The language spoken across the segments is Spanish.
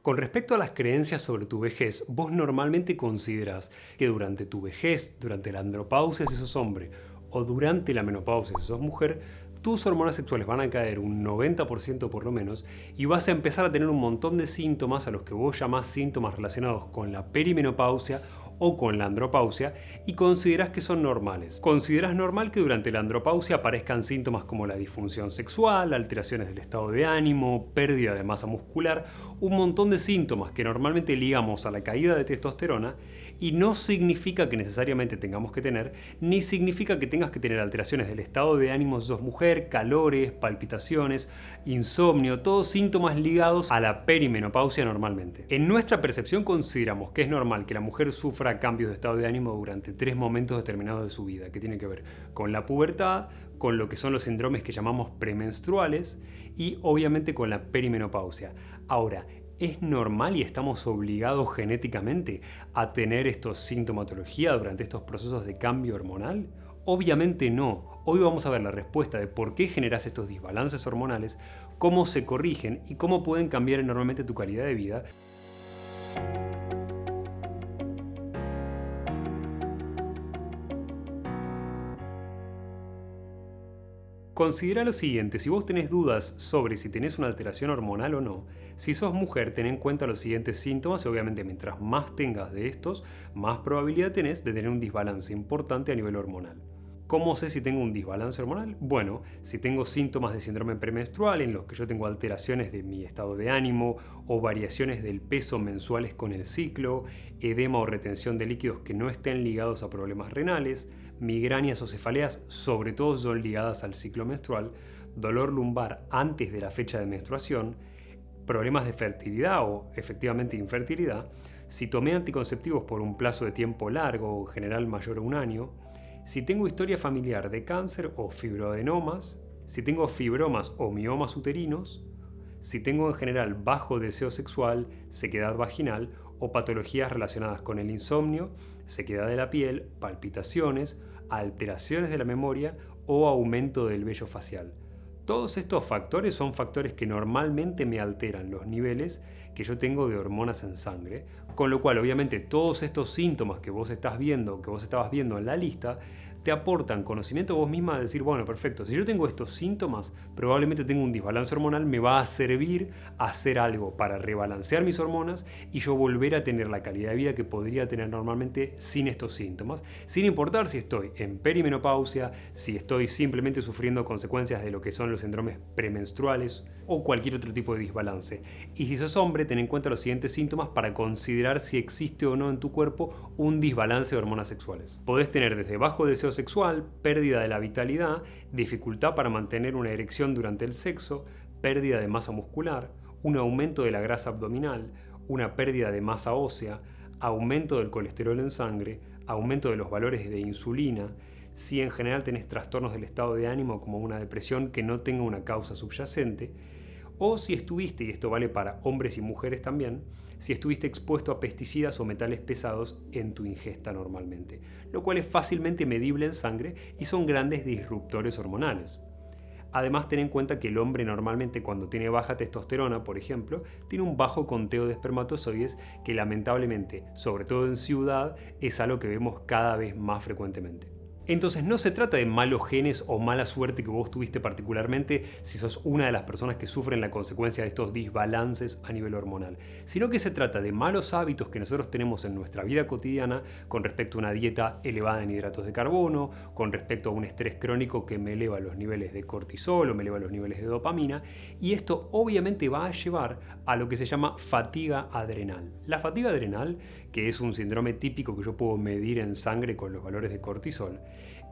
Con respecto a las creencias sobre tu vejez, vos normalmente considerás que durante tu vejez, durante la andropausia si sos hombre o durante la menopausia si sos mujer, tus hormonas sexuales van a caer un 90% por lo menos y vas a empezar a tener un montón de síntomas a los que vos llamás síntomas relacionados con la perimenopausia o con la andropausia y considerás que son normales. Considerás normal que durante la andropausia aparezcan síntomas como la disfunción sexual, alteraciones del estado de ánimo, pérdida de masa muscular, un montón de síntomas que normalmente ligamos a la caída de testosterona y no significa que necesariamente tengamos que tener, ni significa que tengas que tener alteraciones del estado de ánimo si sos mujer, calores, palpitaciones, insomnio, todos síntomas ligados a la perimenopausia normalmente. En nuestra percepción consideramos que es normal que la mujer sufra cambios de estado de ánimo durante 3 momentos determinados de su vida, que tiene que ver con la pubertad, con lo que son los síndromes que llamamos premenstruales y obviamente con la perimenopausia. Ahora, ¿es normal y estamos obligados genéticamente a tener estos sintomatología durante estos procesos de cambio hormonal? Obviamente no. Hoy vamos a ver la respuesta de por qué generas estos desbalances hormonales, cómo se corrigen y cómo pueden cambiar enormemente tu calidad de vida. Considera lo siguiente, si vos tenés dudas sobre si tenés una alteración hormonal o no, si sos mujer, ten en cuenta los siguientes síntomas y obviamente mientras más tengas de estos, más probabilidad tenés de tener un desbalance importante a nivel hormonal. ¿Cómo sé si tengo un desbalance hormonal? Bueno, si tengo síntomas de síndrome premenstrual en los que yo tengo alteraciones de mi estado de ánimo o variaciones del peso mensuales con el ciclo, edema o retención de líquidos que no estén ligados a problemas renales, migrañas o cefaleas, sobre todo son ligadas al ciclo menstrual, dolor lumbar antes de la fecha de menstruación, problemas de fertilidad o efectivamente infertilidad, si tomé anticonceptivos por un plazo de tiempo largo, en general mayor a un año, si tengo historia familiar de cáncer o fibroadenomas, si tengo fibromas o miomas uterinos, si tengo en general bajo deseo sexual, sequedad vaginal o patologías relacionadas con el insomnio, sequedad de la piel, palpitaciones, alteraciones de la memoria o aumento del vello facial. Todos estos factores son factores que normalmente me alteran los niveles que yo tengo de hormonas en sangre, con lo cual obviamente todos estos síntomas que vos estás viendo, que vos estabas viendo en la lista, te aportan conocimiento vos misma de decir, bueno, perfecto, si yo tengo estos síntomas, probablemente tengo un desbalance hormonal, me va a servir a hacer algo para rebalancear mis hormonas y yo volver a tener la calidad de vida que podría tener normalmente sin estos síntomas, sin importar si estoy en perimenopausia, si estoy simplemente sufriendo consecuencias de lo que son los síndromes premenstruales o cualquier otro tipo de desbalance. Y si sos hombre, ten en cuenta los siguientes síntomas para considerar si existe o no en tu cuerpo un desbalance de hormonas sexuales. Podés tener desde bajo deseo sexual, pérdida de la vitalidad, dificultad para mantener una erección durante el sexo, pérdida de masa muscular, un aumento de la grasa abdominal, una pérdida de masa ósea, aumento del colesterol en sangre, aumento de los valores de insulina, si en general tenés trastornos del estado de ánimo como una depresión que no tenga una causa subyacente, o si estuviste, y esto vale para hombres y mujeres también, si estuviste expuesto a pesticidas o metales pesados en tu ingesta normalmente, lo cual es fácilmente medible en sangre y son grandes disruptores hormonales. Además, ten en cuenta que el hombre normalmente cuando tiene baja testosterona, por ejemplo, tiene un bajo conteo de espermatozoides que lamentablemente, sobre todo en ciudad, es algo que vemos cada vez más frecuentemente. Entonces no se trata de malos genes o mala suerte que vos tuviste particularmente si sos una de las personas que sufren la consecuencia de estos desbalances a nivel hormonal, sino que se trata de malos hábitos que nosotros tenemos en nuestra vida cotidiana con respecto a una dieta elevada en hidratos de carbono, con respecto a un estrés crónico que me eleva los niveles de cortisol o me eleva los niveles de dopamina, y esto obviamente va a llevar a lo que se llama fatiga adrenal. La fatiga adrenal, que es un síndrome típico que yo puedo medir en sangre con los valores de cortisol,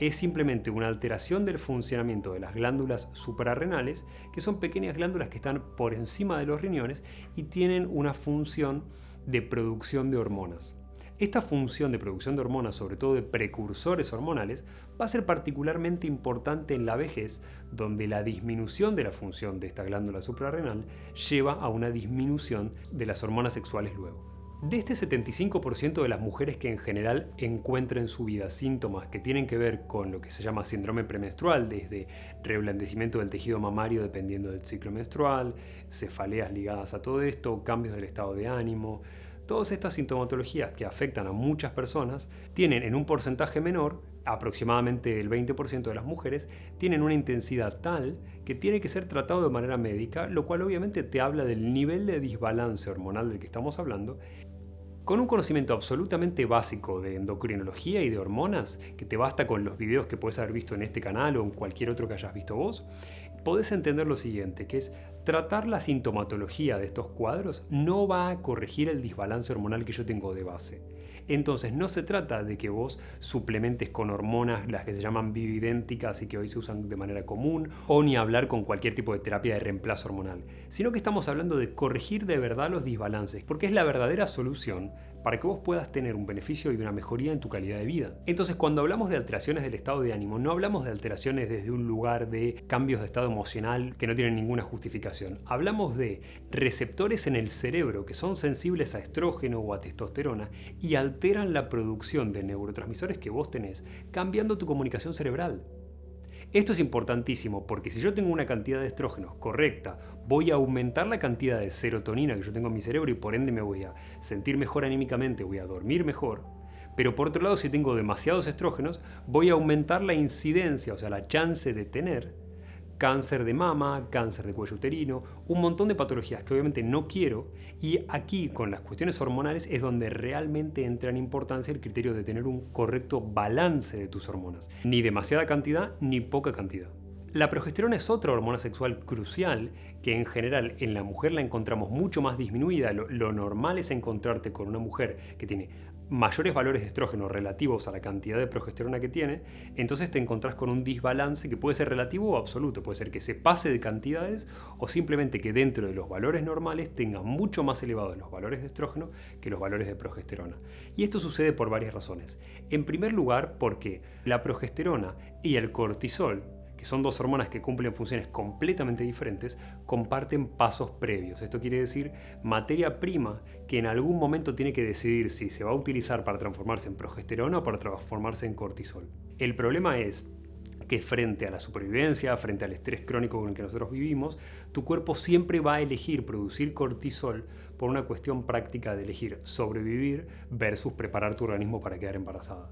es simplemente una alteración del funcionamiento de las glándulas suprarrenales, que son pequeñas glándulas que están por encima de los riñones y tienen una función de producción de hormonas. Esta función de producción de hormonas, sobre todo de precursores hormonales, va a ser particularmente importante en la vejez, donde la disminución de la función de esta glándula suprarrenal lleva a una disminución de las hormonas sexuales luego. De este 75% de las mujeres que en general encuentran en su vida síntomas que tienen que ver con lo que se llama síndrome premenstrual, desde reblandecimiento del tejido mamario dependiendo del ciclo menstrual, cefaleas ligadas a todo esto, cambios del estado de ánimo, todas estas sintomatologías que afectan a muchas personas tienen en un porcentaje menor, aproximadamente el 20% de las mujeres, tienen una intensidad tal que tiene que ser tratado de manera médica, lo cual obviamente te habla del nivel de desbalance hormonal del que estamos hablando. Con un conocimiento absolutamente básico de endocrinología y de hormonas, que te basta con los videos que puedes haber visto en este canal o en cualquier otro que hayas visto vos, podés entender lo siguiente, que es tratar la sintomatología de estos cuadros no va a corregir el desbalance hormonal que yo tengo de base. Entonces no se trata de que vos suplementes con hormonas, las que se llaman bioidénticas y que hoy se usan de manera común, o ni hablar con cualquier tipo de terapia de reemplazo hormonal, sino que estamos hablando de corregir de verdad los desbalances, porque es la verdadera solución para que vos puedas tener un beneficio y una mejoría en tu calidad de vida. Entonces, cuando hablamos de alteraciones del estado de ánimo, no hablamos de alteraciones desde un lugar de cambios de estado emocional que no tienen ninguna justificación. Hablamos de receptores en el cerebro que son sensibles a estrógeno o a testosterona y alteran la producción de neurotransmisores que vos tenés, cambiando tu comunicación cerebral. Esto es importantísimo porque si yo tengo una cantidad de estrógenos correcta, voy a aumentar la cantidad de serotonina que yo tengo en mi cerebro y por ende me voy a sentir mejor anímicamente, voy a dormir mejor. Pero por otro lado, si tengo demasiados estrógenos, voy a aumentar la incidencia, o sea, la chance de tener cáncer de mama, cáncer de cuello uterino, un montón de patologías que obviamente no quiero, y aquí con las cuestiones hormonales es donde realmente entra en importancia el criterio de tener un correcto balance de tus hormonas. Ni demasiada cantidad ni poca cantidad. La progesterona es otra hormona sexual crucial que en general en la mujer la encontramos mucho más disminuida. Lo normal es encontrarte con una mujer que tiene mayores valores de estrógeno relativos a la cantidad de progesterona que tiene, entonces te encontrás con un desbalance que puede ser relativo o absoluto. Puede ser que se pase de cantidades o simplemente que dentro de los valores normales tenga mucho más elevados los valores de estrógeno que los valores de progesterona. Y esto sucede por varias razones. En primer lugar, porque la progesterona y el cortisol, que son dos hormonas que cumplen funciones completamente diferentes, comparten pasos previos. Esto quiere decir materia prima que en algún momento tiene que decidir si se va a utilizar para transformarse en progesterona o para transformarse en cortisol. El problema es que frente a la supervivencia, frente al estrés crónico con el que nosotros vivimos, tu cuerpo siempre va a elegir producir cortisol por una cuestión práctica de elegir sobrevivir versus preparar tu organismo para quedar embarazada.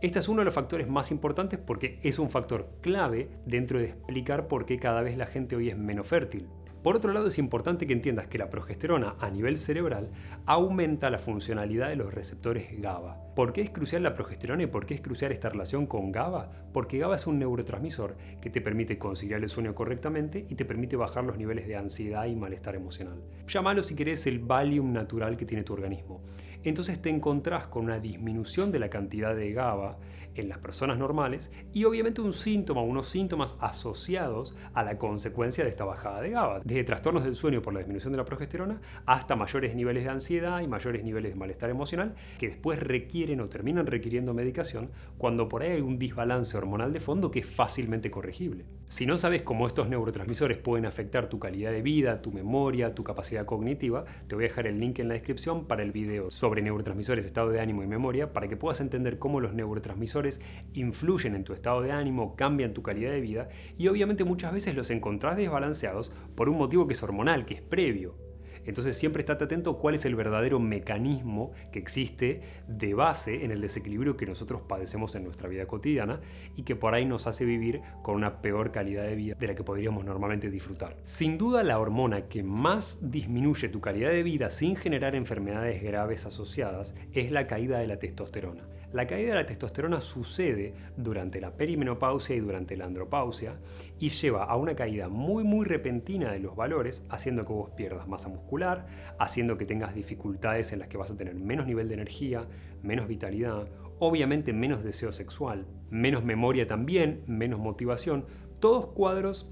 Este es uno de los factores más importantes porque es un factor clave dentro de explicar por qué cada vez la gente hoy es menos fértil. Por otro lado, es importante que entiendas que la progesterona a nivel cerebral aumenta la funcionalidad de los receptores GABA. ¿Por qué es crucial la progesterona y por qué es crucial esta relación con GABA? Porque GABA es un neurotransmisor que te permite conciliar el sueño correctamente y te permite bajar los niveles de ansiedad y malestar emocional. Llámalo si querés el Valium natural que tiene tu organismo. Entonces te encontrás con una disminución de la cantidad de GABA en las personas normales y obviamente unos síntomas asociados a la consecuencia de esta bajada de GABA, desde trastornos del sueño por la disminución de la progesterona hasta mayores niveles de ansiedad y mayores niveles de malestar emocional que después requieren o terminan requiriendo medicación cuando por ahí hay un desbalance hormonal de fondo que es fácilmente corregible. Si no sabes cómo estos neurotransmisores pueden afectar tu calidad de vida, tu memoria, tu capacidad cognitiva, te voy a dejar el link en la descripción para el video sobre neurotransmisores, estado de ánimo y memoria para que puedas entender cómo los neurotransmisores influyen en tu estado de ánimo, cambian tu calidad de vida y obviamente muchas veces los encontrás desbalanceados por un motivo que es hormonal, que es previo. Entonces siempre estate atento a cuál es el verdadero mecanismo que existe de base en el desequilibrio que nosotros padecemos en nuestra vida cotidiana y que por ahí nos hace vivir con una peor calidad de vida de la que podríamos normalmente disfrutar. Sin duda la hormona que más disminuye tu calidad de vida sin generar enfermedades graves asociadas es la caída de la testosterona. La caída de la testosterona sucede durante la perimenopausia y durante la andropausia y lleva a una caída muy repentina de los valores, haciendo que vos pierdas masa muscular, haciendo que tengas dificultades en las que vas a tener menos nivel de energía, menos vitalidad, obviamente menos deseo sexual, menos memoria también, menos motivación, todos cuadros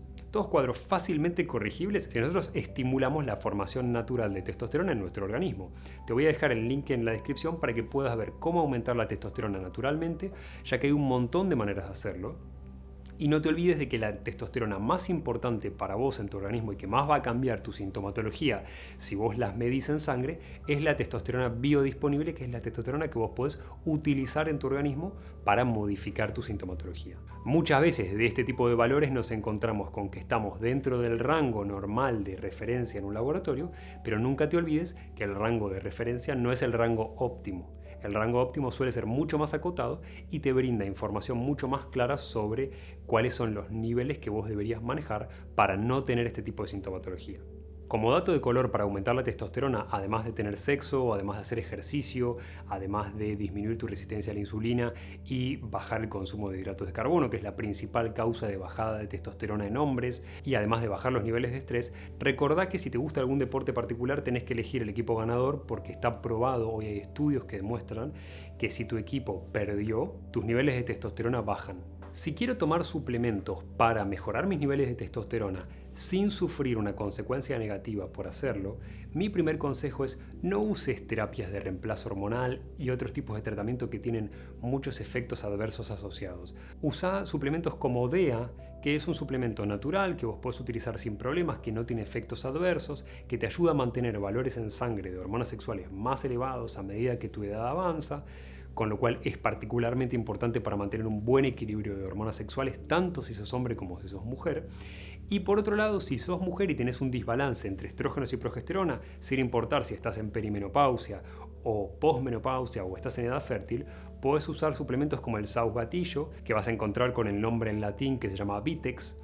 fácilmente corregibles si nosotros estimulamos la formación natural de testosterona en nuestro organismo. Te voy a dejar el link en la descripción para que puedas ver cómo aumentar la testosterona naturalmente, ya que hay un montón de maneras de hacerlo. Y no te olvides de que la testosterona más importante para vos en tu organismo y que más va a cambiar tu sintomatología si vos las medís en sangre es la testosterona biodisponible, que es la testosterona que vos podés utilizar en tu organismo para modificar tu sintomatología. Muchas veces de este tipo de valores nos encontramos con que estamos dentro del rango normal de referencia en un laboratorio, pero nunca te olvides que el rango de referencia no es el rango óptimo. El rango óptimo suele ser mucho más acotado y te brinda información mucho más clara sobre cuáles son los niveles que vos deberías manejar para no tener este tipo de sintomatología. Como dato de color para aumentar la testosterona, además de tener sexo, además de hacer ejercicio, además de disminuir tu resistencia a la insulina y bajar el consumo de hidratos de carbono, que es la principal causa de bajada de testosterona en hombres, y además de bajar los niveles de estrés, recordá que si te gusta algún deporte particular tenés que elegir el equipo ganador porque está probado, hoy hay estudios que demuestran que si tu equipo perdió, tus niveles de testosterona bajan. Si quiero tomar suplementos para mejorar mis niveles de testosterona sin sufrir una consecuencia negativa por hacerlo, mi primer consejo es no uses terapias de reemplazo hormonal y otros tipos de tratamiento que tienen muchos efectos adversos asociados. Usa suplementos como DEA, que es un suplemento natural que vos podés utilizar sin problemas, que no tiene efectos adversos, que te ayuda a mantener valores en sangre de hormonas sexuales más elevados a medida que tu edad avanza, con lo cual es particularmente importante para mantener un buen equilibrio de hormonas sexuales, tanto si sos hombre como si sos mujer. Y por otro lado, si sos mujer y tenés un desbalance entre estrógenos y progesterona, sin importar si estás en perimenopausia o posmenopausia o estás en edad fértil, podés usar suplementos como el Saus Gatillo, que vas a encontrar con el nombre en latín que se llama Vitex.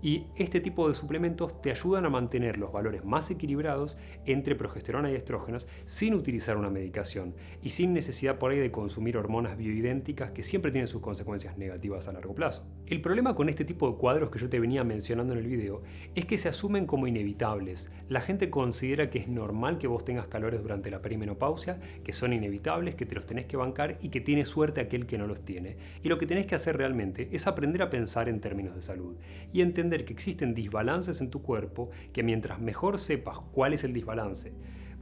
Y este tipo de suplementos te ayudan a mantener los valores más equilibrados entre progesterona y estrógenos sin utilizar una medicación y sin necesidad por ahí de consumir hormonas bioidénticas que siempre tienen sus consecuencias negativas a largo plazo. El problema con este tipo de cuadros que yo te venía mencionando en el video es que se asumen como inevitables. La gente considera que es normal que vos tengas calores durante la perimenopausia, que son inevitables, que te los tenés que bancar y que tiene suerte aquel que no los tiene. Y lo que tenés que hacer realmente es aprender a pensar en términos de salud y entender que existen desbalances en tu cuerpo, que mientras mejor sepas cuál es el desbalance,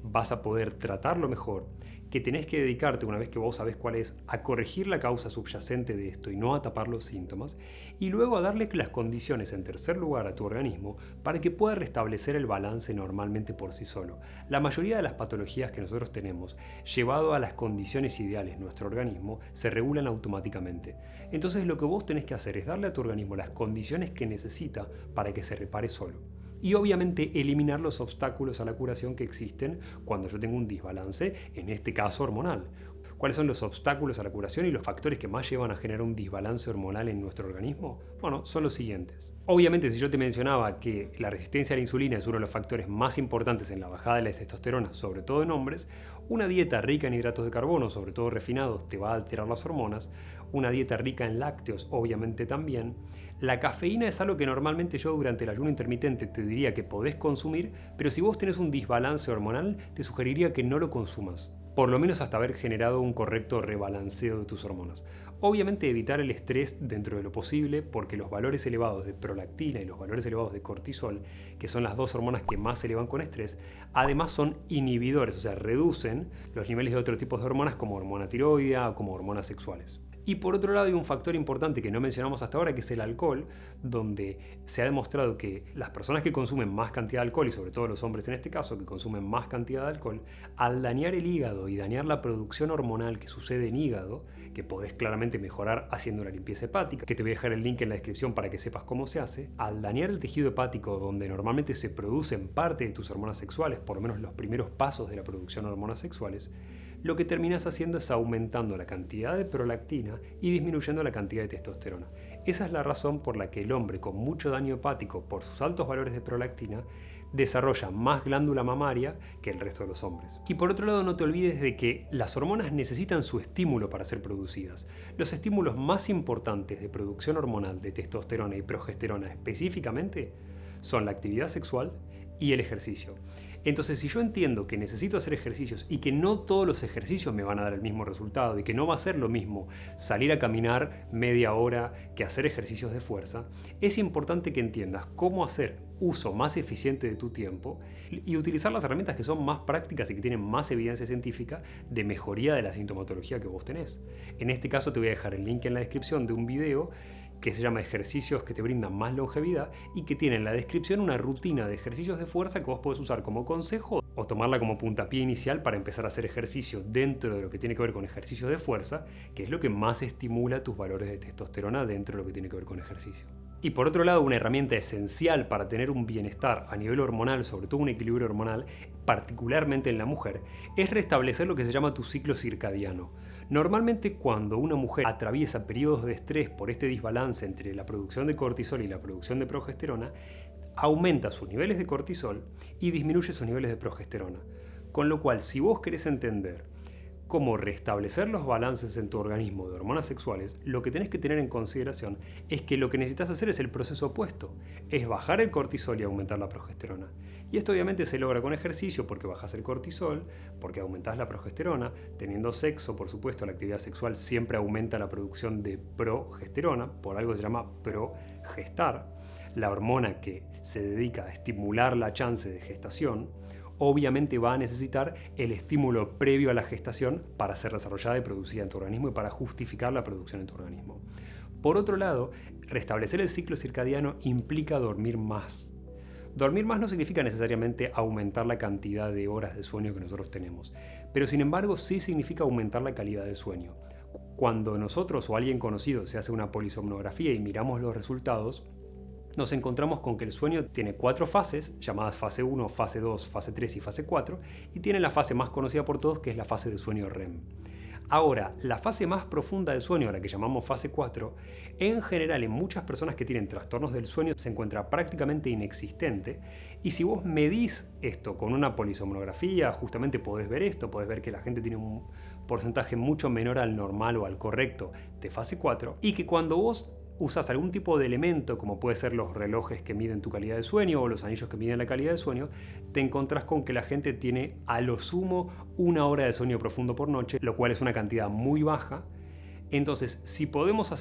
vas a poder tratarlo mejor, que tenés que dedicarte, una vez que vos sabés cuál es, a corregir la causa subyacente de esto y no a tapar los síntomas, y luego a darle las condiciones en tercer lugar a tu organismo para que pueda restablecer el balance normalmente por sí solo. La mayoría de las patologías que nosotros tenemos, llevado a las condiciones ideales de nuestro organismo, se regulan automáticamente. Entonces lo que vos tenés que hacer es darle a tu organismo las condiciones que necesita para que se repare solo. Y obviamente eliminar los obstáculos a la curación que existen cuando yo tengo un desbalance, en este caso hormonal. ¿Cuáles son los obstáculos a la curación y los factores que más llevan a generar un desbalance hormonal en nuestro organismo? Bueno, son los siguientes. Obviamente, si yo te mencionaba que la resistencia a la insulina es uno de los factores más importantes en la bajada de la testosterona, sobre todo en hombres, una dieta rica en hidratos de carbono, sobre todo refinados, te va a alterar las hormonas. Una dieta rica en lácteos, obviamente también. La cafeína es algo que normalmente yo durante el ayuno intermitente te diría que podés consumir, pero si vos tenés un desbalance hormonal, te sugeriría que no lo consumas, por lo menos hasta haber generado un correcto rebalanceo de tus hormonas. Obviamente evitar el estrés dentro de lo posible, porque los valores elevados de prolactina y los valores elevados de cortisol, que son las dos hormonas que más se elevan con estrés, además son inhibidores, o sea, reducen los niveles de otros tipos de hormonas como hormona tiroidea o como hormonas sexuales. Y por otro lado hay un factor importante que no mencionamos hasta ahora, que es el alcohol, donde se ha demostrado que las personas que consumen más cantidad de alcohol, y sobre todo los hombres en este caso, que consumen más cantidad de alcohol, al dañar el hígado y dañar la producción hormonal que sucede en hígado, que podés claramente mejorar haciendo una limpieza hepática, que te voy a dejar el link en la descripción para que sepas cómo se hace, al dañar el tejido hepático donde normalmente se producen parte de tus hormonas sexuales, por lo menos los primeros pasos de la producción de hormonas sexuales, lo que terminas haciendo es aumentando la cantidad de prolactina y disminuyendo la cantidad de testosterona. Esa es la razón por la que el hombre con mucho daño hepático por sus altos valores de prolactina desarrolla más glándula mamaria que el resto de los hombres. Y por otro lado, no te olvides de que las hormonas necesitan su estímulo para ser producidas. Los estímulos más importantes de producción hormonal de testosterona y progesterona específicamente son la actividad sexual y el ejercicio. Entonces, si yo entiendo que necesito hacer ejercicios y que no todos los ejercicios me van a dar el mismo resultado y que no va a ser lo mismo salir a caminar media hora que hacer ejercicios de fuerza, es importante que entiendas cómo hacer uso más eficiente de tu tiempo y utilizar las herramientas que son más prácticas y que tienen más evidencia científica de mejoría de la sintomatología que vos tenés. En este caso te voy a dejar el link en la descripción de un video que se llama Ejercicios que te brindan más longevidad y que tiene en la descripción una rutina de ejercicios de fuerza que vos podés usar como consejo o tomarla como puntapié inicial para empezar a hacer ejercicio dentro de lo que tiene que ver con ejercicios de fuerza, que es lo que más estimula tus valores de testosterona dentro de lo que tiene que ver con ejercicio. Y por otro lado, una herramienta esencial para tener un bienestar a nivel hormonal, sobre todo un equilibrio hormonal, particularmente en la mujer, es restablecer lo que se llama tu ciclo circadiano. Normalmente cuando una mujer atraviesa periodos de estrés por este desbalance entre la producción de cortisol y la producción de progesterona, aumenta sus niveles de cortisol y disminuye sus niveles de progesterona. Con lo cual, si vos querés entender cómo restablecer los balances en tu organismo de hormonas sexuales, lo que tenés que tener en consideración es que lo que necesitas hacer es el proceso opuesto, es bajar el cortisol y aumentar la progesterona. Y esto obviamente se logra con ejercicio porque bajas el cortisol, porque aumentás la progesterona, teniendo sexo, por supuesto, la actividad sexual siempre aumenta la producción de progesterona, por algo se llama progestar, la hormona que se dedica a estimular la chance de gestación. Obviamente va a necesitar el estímulo previo a la gestación para ser desarrollada y producida en tu organismo y para justificar la producción en tu organismo. Por otro lado, restablecer el ciclo circadiano implica dormir más. Dormir más no significa necesariamente aumentar la cantidad de horas de sueño que nosotros tenemos, pero sin embargo sí significa aumentar la calidad de sueño. Cuando nosotros o alguien conocido se hace una polisomnografía y miramos los resultados, nos encontramos con que el sueño tiene 4 fases, llamadas fase 1, fase 2, fase 3 y fase 4, y tiene la fase más conocida por todos, que es la fase de sueño REM. Ahora, la fase más profunda del sueño, a la que llamamos fase 4, en general en muchas personas que tienen trastornos del sueño se encuentra prácticamente inexistente, y si vos medís esto con una polisomnografía, justamente podés ver esto, podés ver que la gente tiene un porcentaje mucho menor al normal o al correcto de fase 4, y que cuando vos usas algún tipo de elemento, como puede ser los relojes que miden tu calidad de sueño o los anillos que miden la calidad de sueño, te encontrás con que la gente tiene a lo sumo 1 hora de sueño profundo por noche, lo cual es una cantidad muy baja. Entonces, si podemos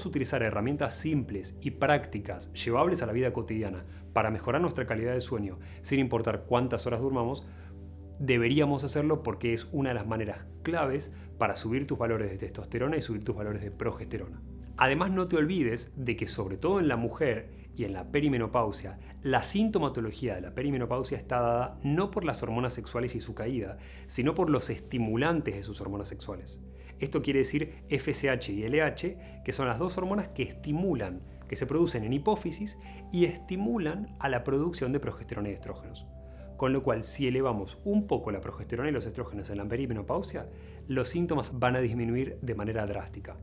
utilizar herramientas simples y prácticas, llevables a la vida cotidiana, para mejorar nuestra calidad de sueño, sin importar cuántas horas durmamos, deberíamos hacerlo porque es una de las maneras claves para subir tus valores de testosterona y subir tus valores de progesterona. Además, no te olvides de que sobre todo en la mujer y en la perimenopausia, la sintomatología de la perimenopausia está dada no por las hormonas sexuales y su caída, sino por los estimulantes de sus hormonas sexuales. Esto quiere decir FSH y LH, que son las dos hormonas que estimulan, que se producen en hipófisis y estimulan a la producción de progesterona y estrógenos. Con lo cual, si elevamos un poco la progesterona y los estrógenos en la perimenopausia, los síntomas van a disminuir de manera drástica.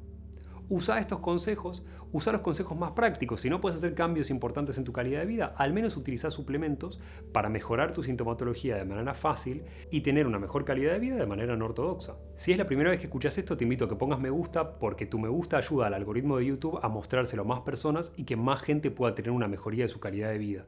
Usa estos consejos, usa los consejos más prácticos. Si no puedes hacer cambios importantes en tu calidad de vida, al menos utiliza suplementos para mejorar tu sintomatología de manera fácil y tener una mejor calidad de vida de manera no ortodoxa. Si es la primera vez que escuchas esto, te invito a que pongas me gusta, porque tu me gusta ayuda al algoritmo de YouTube a mostrárselo a más personas y que más gente pueda tener una mejoría de su calidad de vida.